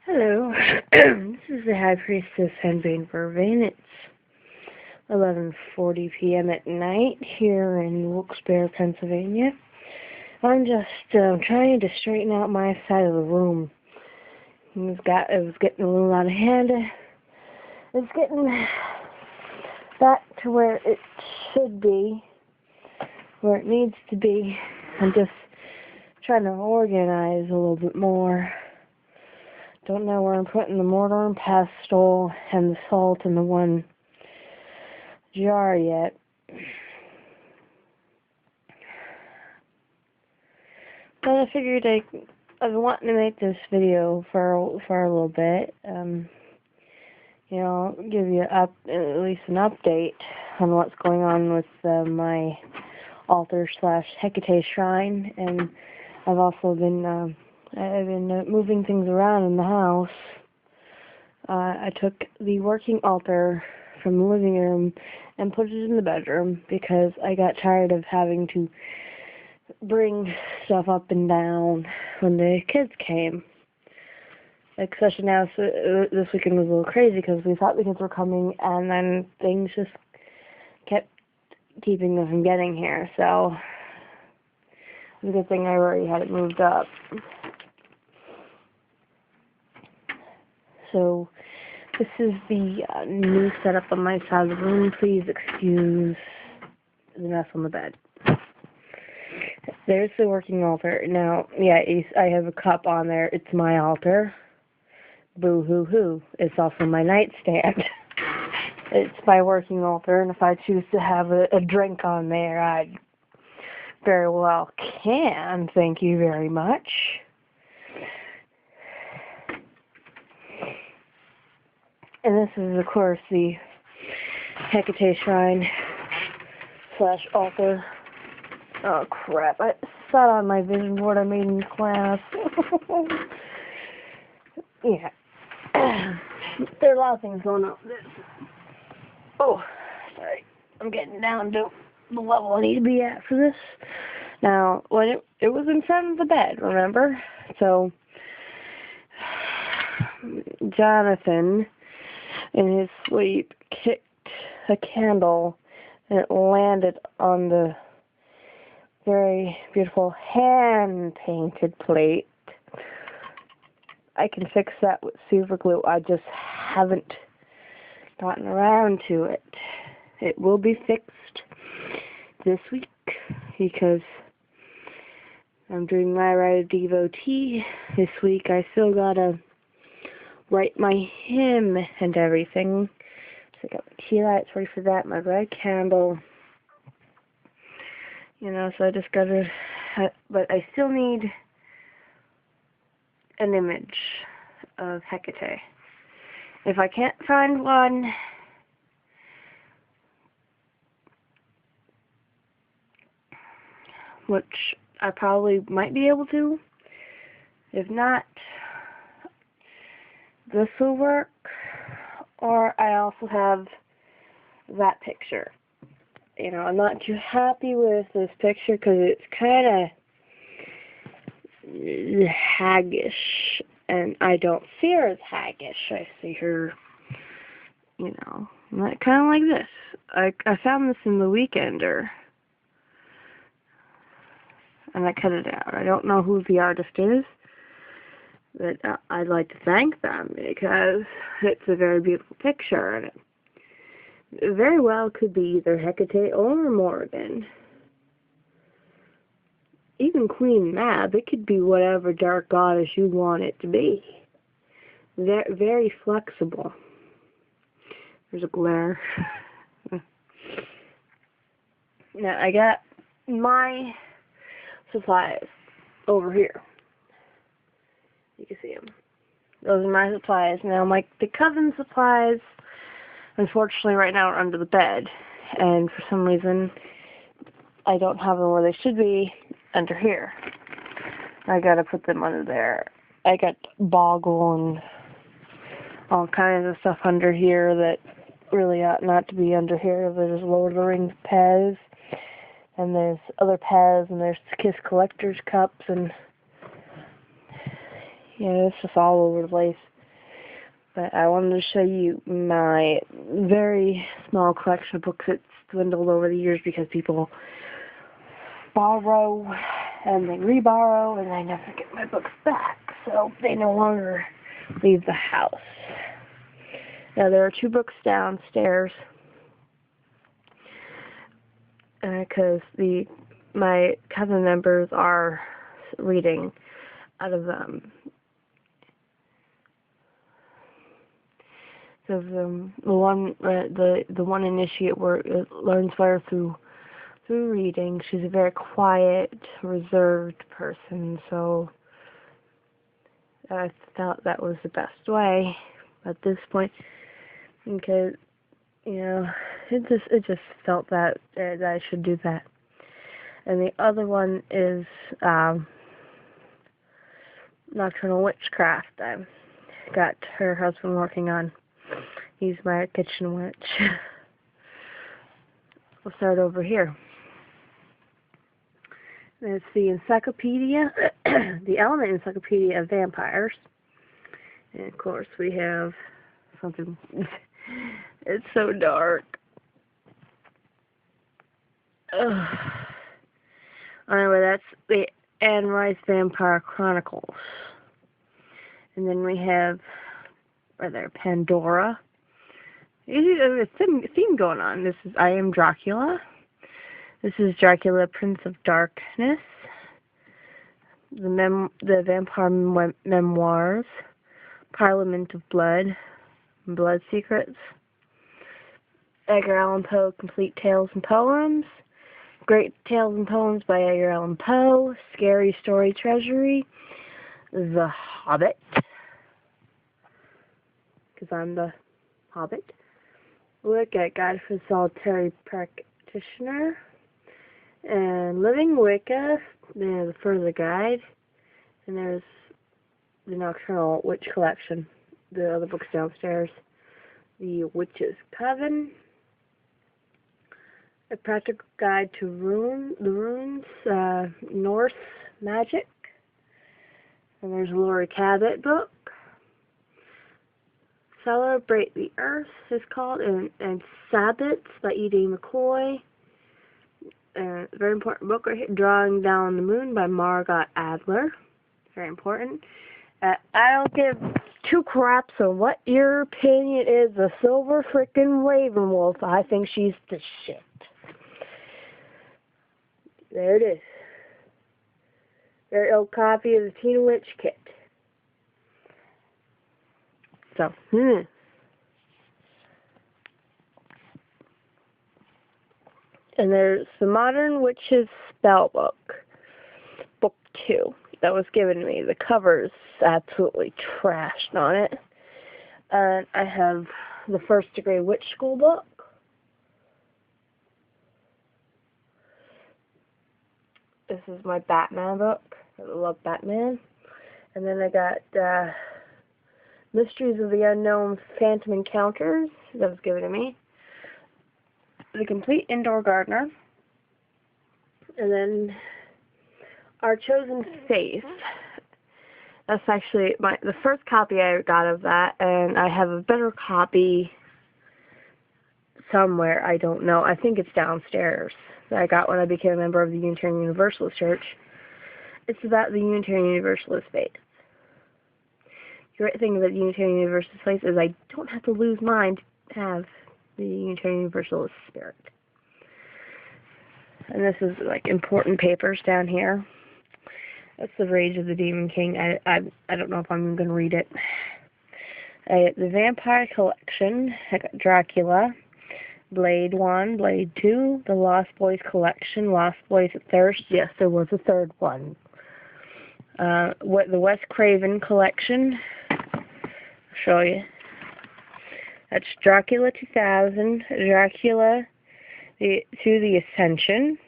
Hello, this is the High Priestess Henbane Vervain. It's 11:40 p.m. at night here in Wilkes-Barre, Pennsylvania. I'm just trying to straighten out my side of the room. It was getting a little out of hand. It's getting back to where it should be, where it needs to be. I'm just trying to organize a little bit more. Don't know where I'm putting the mortar and pestle and the salt in the one jar yet. But I figured I've been wanting to make this video for a little bit. Give you at least an update on what's going on with my altar / Hecate shrine, and I've also been moving things around in the house. I took the working altar from the living room and put it in the bedroom because I got tired of having to bring stuff up and down when the kids came. Especially now, this weekend was a little crazy because we thought the kids were coming, and then things just kept keeping them from getting here. So it's a good thing I already had it moved up. So this is the new setup on my side of the room. Please excuse the mess on the bed. There's the working altar. Now, yeah, I have a cup on there. It's my altar. Boo-hoo-hoo. It's also my nightstand. It's my working altar, and if I choose to have a drink on there, I very well can. Thank you very much. And this is, of course, the Hecate shrine / altar. Oh, crap. I saw it on my vision board I made in class. Yeah. There are a lot of things going on with this. Oh, sorry. I'm getting down to the level I need to be at for this. Now, when it was in front of the bed, remember? So, Jonathan, in his sleep, kicked a candle, and it landed on the very beautiful hand-painted plate. I can fix that with super glue. I just haven't gotten around to it. It will be fixed this week because I'm doing my rite of devotee this week. I still gotta write my hymn and everything. So I got my tea lights ready for that, my red candle. So I just gotta, but I still need an image of Hecate. If I can't find one, which I probably might be able to, if not, this will work. Or I also have that picture. I'm not too happy with this picture because it's kind of haggish, and I don't see her as haggish. I see her, kind of like this. I found this in The Weekender, and I cut it out. I don't know who the artist is, but I'd like to thank them because it's a very beautiful picture, and it very well could be either Hecate or Morrigan. Even Queen Mab. It could be whatever dark goddess you want it to be. Very, very flexible. There's a glare. Now, I got my supplies over here. You can see them. Those are my supplies. Now, the coven supplies, unfortunately, right now are under the bed. And for some reason, I don't have them where they should be, under here. I gotta put them under there. I got Boggle and all kinds of stuff under here that really ought not to be under here. There's Lord of the Rings Pez, and there's other Pez, and there's Kiss Collector's Cups, and it's just all over the place. But I wanted to show you my very small collection of books. It's dwindled over the years because people borrow and they reborrow and I never get my books back. So they no longer leave the house. Now there are 2 books downstairs because my cousin members are reading out of them. So the one initiate learns fire through reading. She's a very quiet, reserved person, so I thought that was the best way at this point, because it just felt that I should do that. And the other one is Nocturnal Witchcraft. I got her husband working on. He's my kitchen witch. We'll start over here. It's the Encyclopedia, the Element Encyclopedia of Vampires. And of course we have something, it's so dark. Ugh. Anyway, that's the Anne Rice Vampire Chronicles. And then we have, right there, Pandora. There's a theme going on. This is I Am Dracula. This is Dracula, Prince of Darkness. The Vampire Memoirs. Parliament of Blood. Blood Secrets. Edgar Allan Poe, Complete Tales and Poems. Great Tales and Poems by Edgar Allan Poe. Scary Story Treasury. The Hobbit. Because I'm the Hobbit. Wicca, Guide for the Solitary Practitioner. And Living Wicca, the further guide. And there's the Nocturnal Witch Collection, the other books downstairs. The Witch's Coven. A Practical Guide to the Runes, Norse Magic. And there's a Laurie Cabot book. Celebrate the Earth is called, and Sabbats by E.D. McCoy. Very important book right here. Drawing Down the Moon by Margot Adler. Very important. I don't give 2 craps on what your opinion is. The Silver Frickin' Ravenwolf. I think she's the shit. There it is. Very old copy of the Teen Witch Kit. So, And there's the Modern Witches Spellbook, Book 2, that was given to me. The cover's absolutely trashed on it. And I have the First Degree Witch School book. This is my Batman book. I love Batman. And then I got Mysteries of the Unknown Phantom Encounters, that was given to me. The Complete Indoor Gardener. And then Our Chosen Faith. That's actually the first copy I got of that, and I have a better copy somewhere, I don't know. I think it's downstairs, that I got when I became a member of the Unitarian Universalist Church. It's about the Unitarian Universalist faith. The great thing about the Unitarian Universalist faith is I don't have to lose mine to have the Unitarian Universalist spirit. And this is like important papers down here. That's the Rage of the Demon King. I don't know if I'm going to read it. The Vampire Collection. I got Dracula. Blade 1, Blade 2. The Lost Boys Collection. Lost Boys at Thirst. Yes, there was a third one. The Wes Craven Collection. I'll show you. That's Dracula 2000. Dracula 2, The Ascension.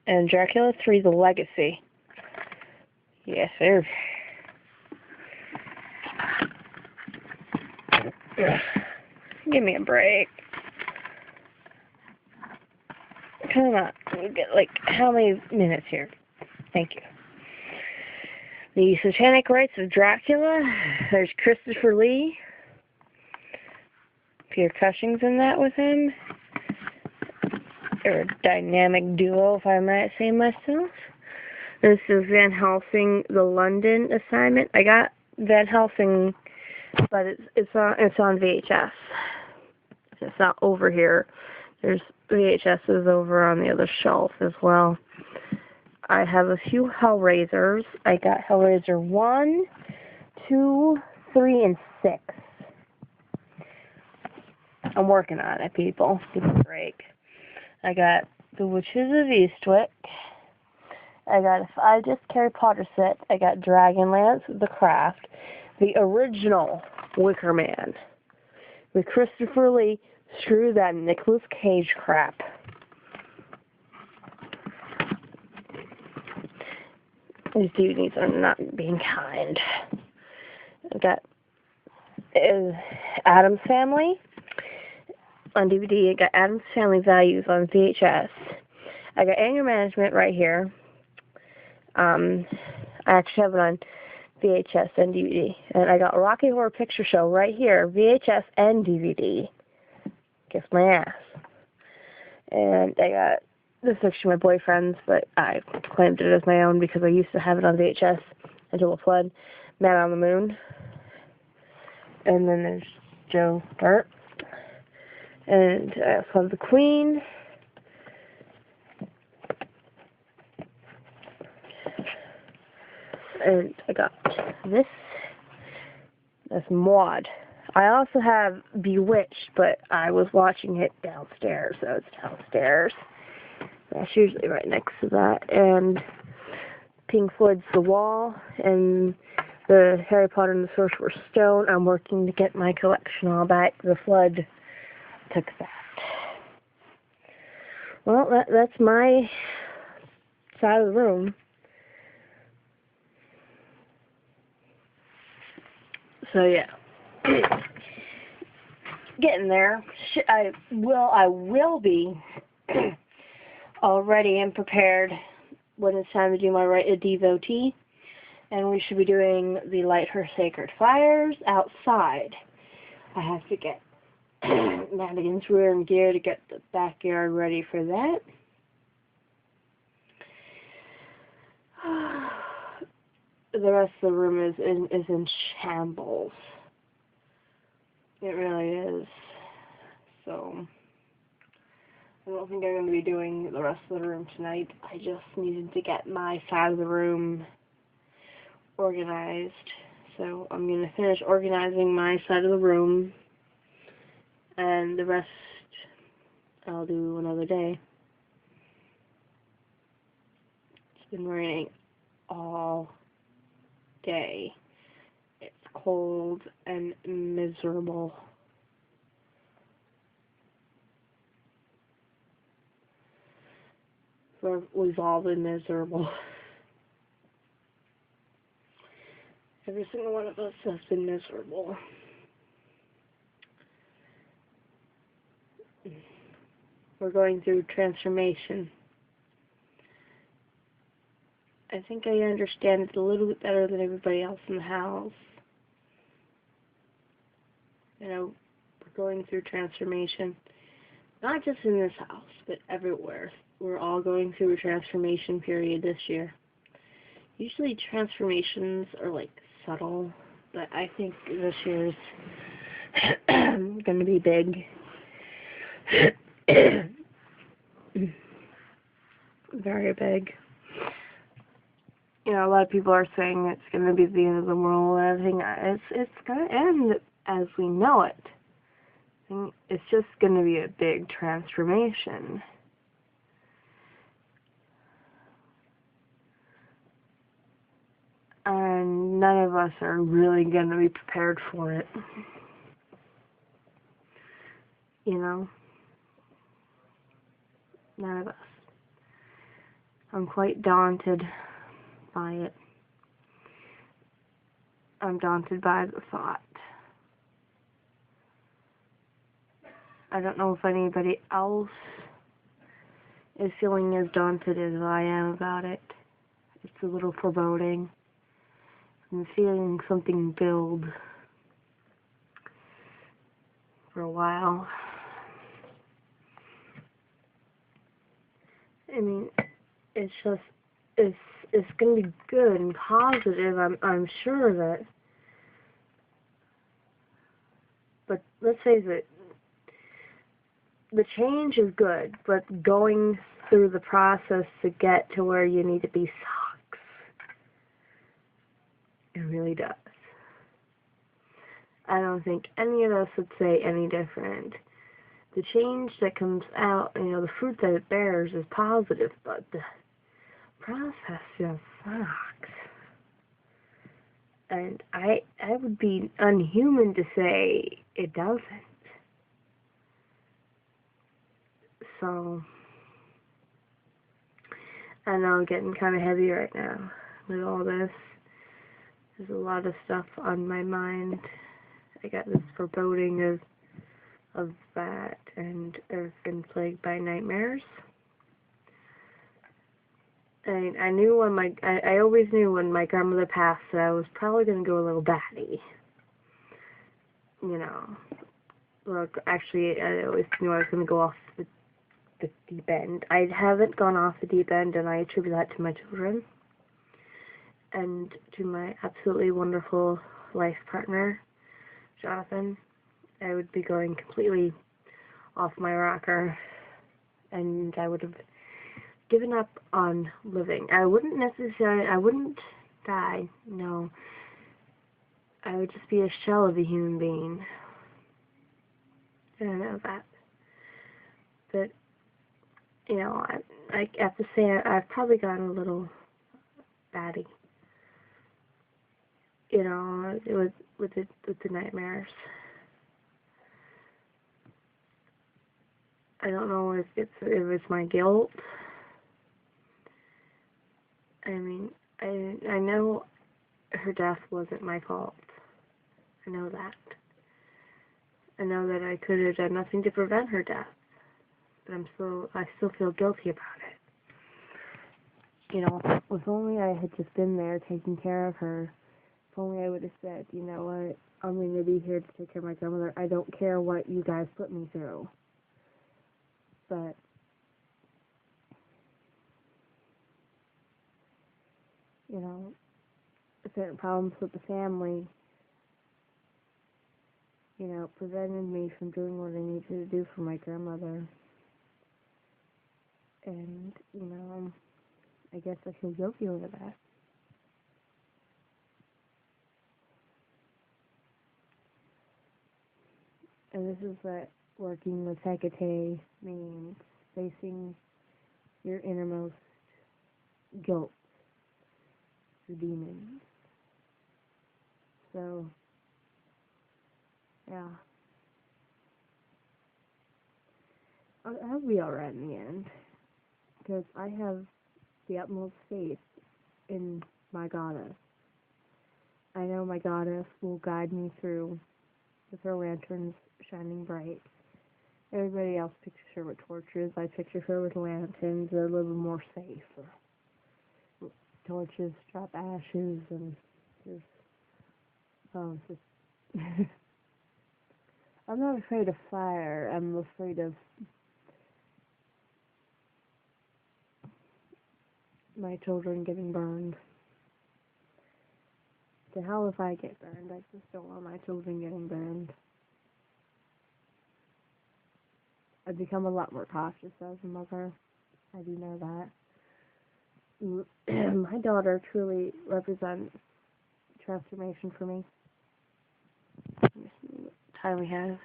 And Dracula 3, The Legacy. Yes, sir. Give me a break. Come on. We get like how many minutes here? Thank you. The Satanic Rites of Dracula. There's Christopher Lee. Peter Cushing's in that with him. They're a dynamic duo, if I might say myself. This is Van Helsing, The London Assignment. I got Van Helsing, but it's on VHS. It's not over here. There's VHSs over on the other shelf as well. I have a few Hellraisers. I got Hellraiser 1, 2, 3, and 6. I'm working on it, people. Give me a break. I got The Witches of Eastwick. I got a 5-disc Harry Potter set. I got Dragonlance, The Craft, the original Wicker Man with Christopher Lee. Screw that Nicolas Cage crap. These DVDs are not being kind. I got Addams Family on DVD. I got Addams Family Values on VHS. I got Anger Management right here. I actually have it on VHS and DVD. And I got Rocky Horror Picture Show right here, VHS and DVD. Kiss my ass. And I got This Fiction, My Boyfriend's, but I claimed it as my own because I used to have it on VHS until it flood. Man on the Moon. And then there's Joe Dirt. And I also have The Queen. And I got this. That's Maud. I also have Bewitched, but I was watching it downstairs, so it's downstairs. That's usually right next to that. And Pink Floyd's The Wall, and the Harry Potter and the Sorcerer's Stone. I'm working to get my collection all back. The flood took that. Well, that's my side of the room. So yeah, getting there. I will be all ready and prepared when it's time to do my Rite of Devotee, and we should be doing the Light Her Sacred Fires outside. I have to get Madigan's rear gear to get the backyard ready for that. The rest of the room is in shambles. It really is. So I don't think I'm going to be doing the rest of the room tonight. I just needed to get my side of the room organized. So I'm going to finish organizing my side of the room, and the rest I'll do another day. It's been raining all day. It's cold and miserable. We've all been miserable. Every single one of us has been miserable. We're going through transformation. I think I understand it a little bit better than everybody else in the house. You know, we're going through transformation. Not just in this house, but everywhere. We're all going through a transformation period this year. Usually transformations are like subtle, but I think this year's going to be big. Very big. You know, a lot of people are saying it's going to be the end of the world and everything. It's going to end as we know it. It's just going to be a big transformation. And none of us are really going to be prepared for it. You know? None of us. I'm quite daunted by it. I'm daunted by the thought. I don't know if anybody else is feeling as daunted as I am about it. It's a little foreboding. I'm feeling something build. for a while. I mean, it's just, it's gonna be good and positive. I'm sure of it. But let's face it, the change is good, but going through the process to get to where you need to be sucks. It really does. I don't think any of us would say any different. The change that comes out, the fruit that it bears is positive, but the process just sucks. And I would be unhuman to say it doesn't. So, I know I'm getting kind of heavy right now with all this. There's a lot of stuff on my mind. I got this foreboding of that, and I've been plagued by nightmares. I knew when I always knew when my grandmother passed that I was probably going to go a little batty. Look, actually, I always knew I was going to go off the deep end. I haven't gone off the deep end, and I attribute that to my children and to my absolutely wonderful life partner, Jonathan. I would be going completely off my rocker, and I would have given up on living. I wouldn't die, no. I would just be a shell of a human being. I don't know that. But, I have to say I've probably gotten a little batty. With the nightmares. I don't know if it's my guilt. I mean, I know her death wasn't my fault. I know that. I know that I could have done nothing to prevent her death. But I still feel guilty about it. If only I had just been there taking care of her. If only I would have said, you know what, I'm going to be here to take care of my grandmother. I don't care what you guys put me through. But, certain problems with the family, prevented me from doing what I needed to do for my grandmother. And, I guess I feel guilty over that. And this is what working with Hecate means, facing your innermost guilt, your demons. So, yeah. I'll be alright in the end, because I have the utmost faith in my goddess. I know my goddess will guide me through with her lanterns shining bright. Everybody else pictures her with torches. I picture her with lanterns. They're a little more safe. Torches drop ashes, and there's I'm not afraid of fire. I'm afraid of my children getting burned. To hell if I get burned. I just don't want my children getting burned. I've become a lot more cautious as a mother. I do know that. My daughter truly represents transformation for me. Let me see what time we have.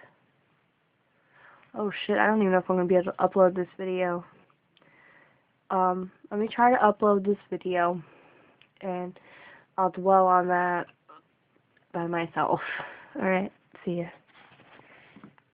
Oh shit, I don't even know if I'm going to be able to upload this video. Let me try to upload this video, and I'll dwell on that by myself. Alright, see ya.